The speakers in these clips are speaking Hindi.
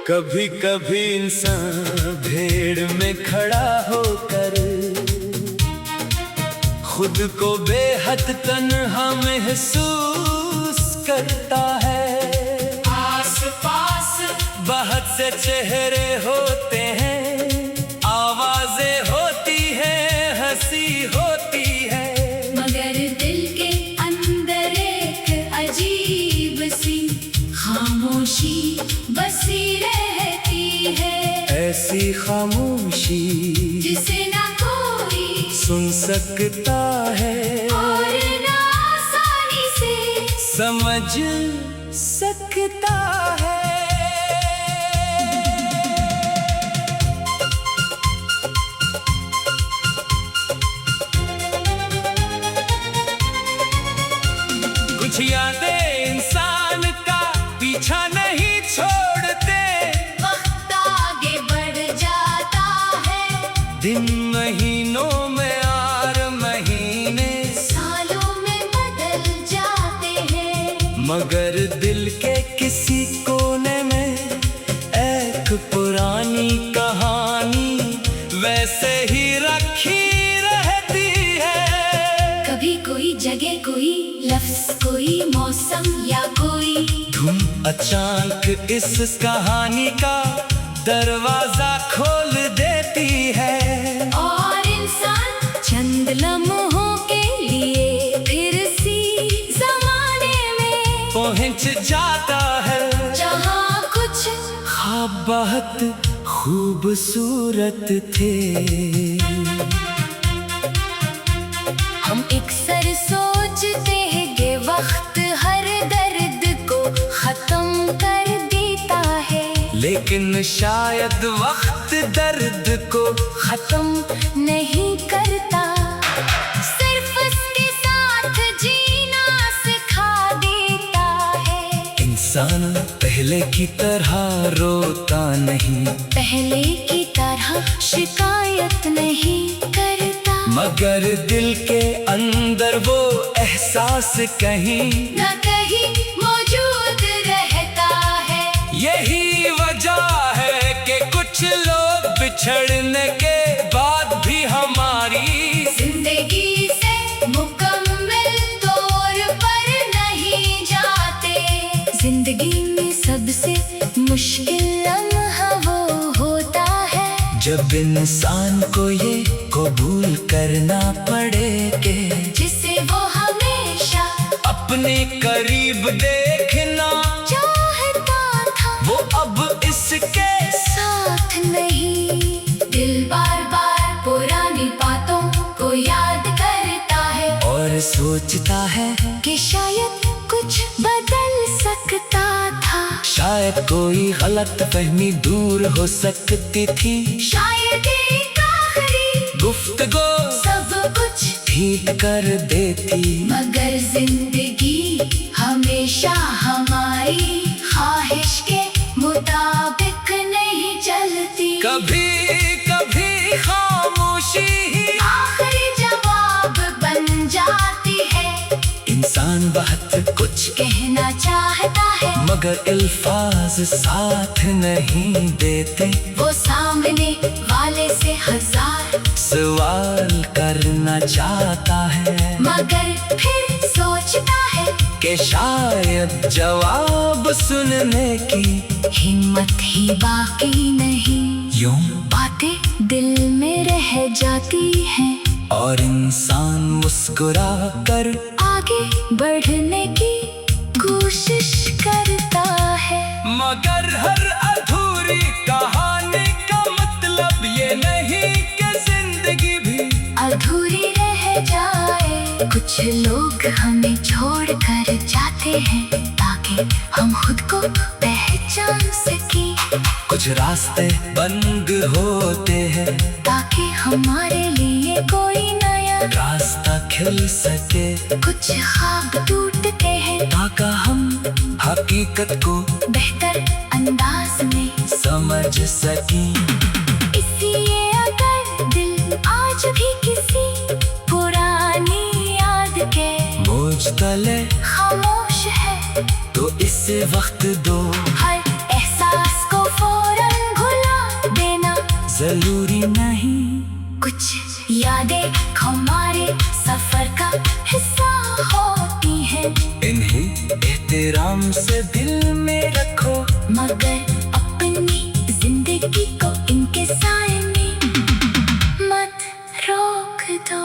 कभी कभी इंसान भीड़ में खड़ा होकर खुद को बेहद तन्हा महसूस करता है। आस-पास बहुत से चेहरे होते हैं, आवाजें होती हैं, हंसी होती है, मगर दिल के अंदर एक अजीब सी खामोशी बसी रहती है। ऐसी खामोशी जिसे ना कोई सुन सकता है और ना आसानी से समझ सकता है। कुछ यादें इंसान का पीछा नहीं छोड़ते, वक्त आगे बढ़ जाता है। दिन महीनों में और महीने सालों में बदल जाते हैं, मगर दिल के किसी कोने में एक पुरानी कहानी वैसे ही रखी रहती है। कभी कोई जगह, कोई लफ्ज, कोई मौसम या कोई धुन अचानक इस कहानी का दरवाजा खोल देती है और इंसान चंद लम्हों के लिए फिर सी जमाने में पहुंच जाता है जहाँ कुछ ख्वाब बहुत खूबसूरत थे। हम अक्सर सोचते हैं कि वक्त हर दर्द को खत्म कर देता है, लेकिन शायद वक्त दर्द को खत्म नहीं करता, सिर्फ उसके साथ जीना सिखा देता है। इंसान पहले की तरह रोता नहीं, पहले की तरह शिकायत नहीं करता, मगर दिल के अंदर वो एहसास कहीं न कहीं मौजूद रहता है। यही वजह है कि कुछ लोग बिछड़ने के बाद भी हमारी जिंदगी से मुकम्मल तौर पर नहीं जाते। जिंदगी में सबसे मुश्किल लम्हा वो होता है जब इंसान को ये कबूल करना पड़े कि जिसे वो हमेशा अपने करीब देखना चाहता था वो अब इसके साथ नहीं। दिल बार बार पुरानी बातों को याद करता है और सोचता है कि शायद कुछ बदल सकता था, शायद कोई गलत फहमी दूर हो सकती थी, शायद एक आखिरी गुफ्तगू सब कुछ ठीक कर देती, मगर जिंदगी हमेशा हमारी ख्वाहिश के मुताबिक नहीं चलती। कभी कभी खामोशी ही आखिरी जवाब बन जाती है। इंसान बहुत कुछ कहना चाहता है मगर अल्फाज साथ नहीं देते, वो सामने वाले से हजार सवाल करना चाहता है मगर फिर सोचता है कि शायद जवाब सुनने की हिम्मत ही बाकी नहीं। यूं बातें दिल में रह जाती हैं और इंसान मुस्कुरा कर आगे बढ़ने की कोशिश करता है, मगर हर अधूरी कहानी का मतलब ये नहीं कि जिंदगी भी अधूरी रह जाए। कुछ लोग हमें छोड़ कर जाते हैं ताकि हम खुद को पहचान सकें, कुछ रास्ते बंद होते हैं ताकि हमारे लिए कोई नया रास्ता खिल सके, कुछ ख्वाब टूटते हैं ताकि हम हकीकत को बेहतर अंदाज में समझ सकें। इसलिए अगर दिल आज भी किसी पुरानी याद के बोझ तले खामोश है तो इसे वक्त दो, हर एहसास को जरूरी नहीं। कुछ यादें हमारे सफर का हिस्सा होती हैं, इन्हें एहतराम से दिल में रखो, मगर अपनी जिंदगी को इनके साए में मत रोक दो।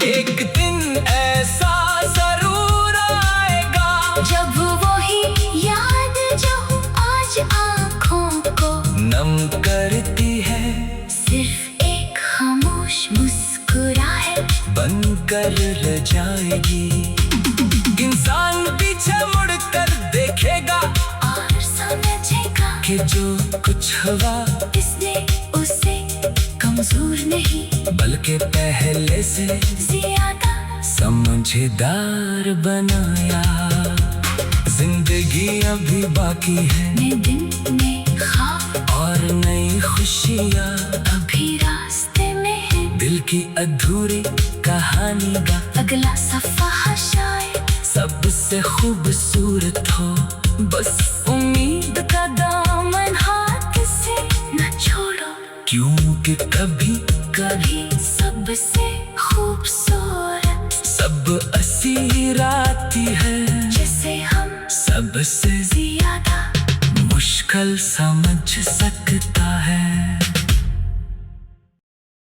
एक दिन ऐसा जरूर आएगा जब वही याद जो आज आँखों को नम करती है, सिर्फ एक खामोश मुस्कुराहट बनकर रह जाएगी। इंसान पीछे मुड़कर देखेगा और समझेगा कि जो कुछ हुआ इसने उसे कमजोर नहीं बल्कि पहले से ज्यादा समझदार बनाया। जिंदगी अभी बाकी है, नए दिन नए ख्वाब और नई खुशियाँ अभी रास्ते में है। दिल की अधूरी कहानी का अगला सफा शायद सबसे खूबसूरत हो। बस उम्मीद का दामन हाथ से न छोड़ो, क्योंकि कभी कभी सबसे खूबसूरत सब असीर आती है, जिसे हम सबसे ज्यादा मुश्किल समझ सकता है।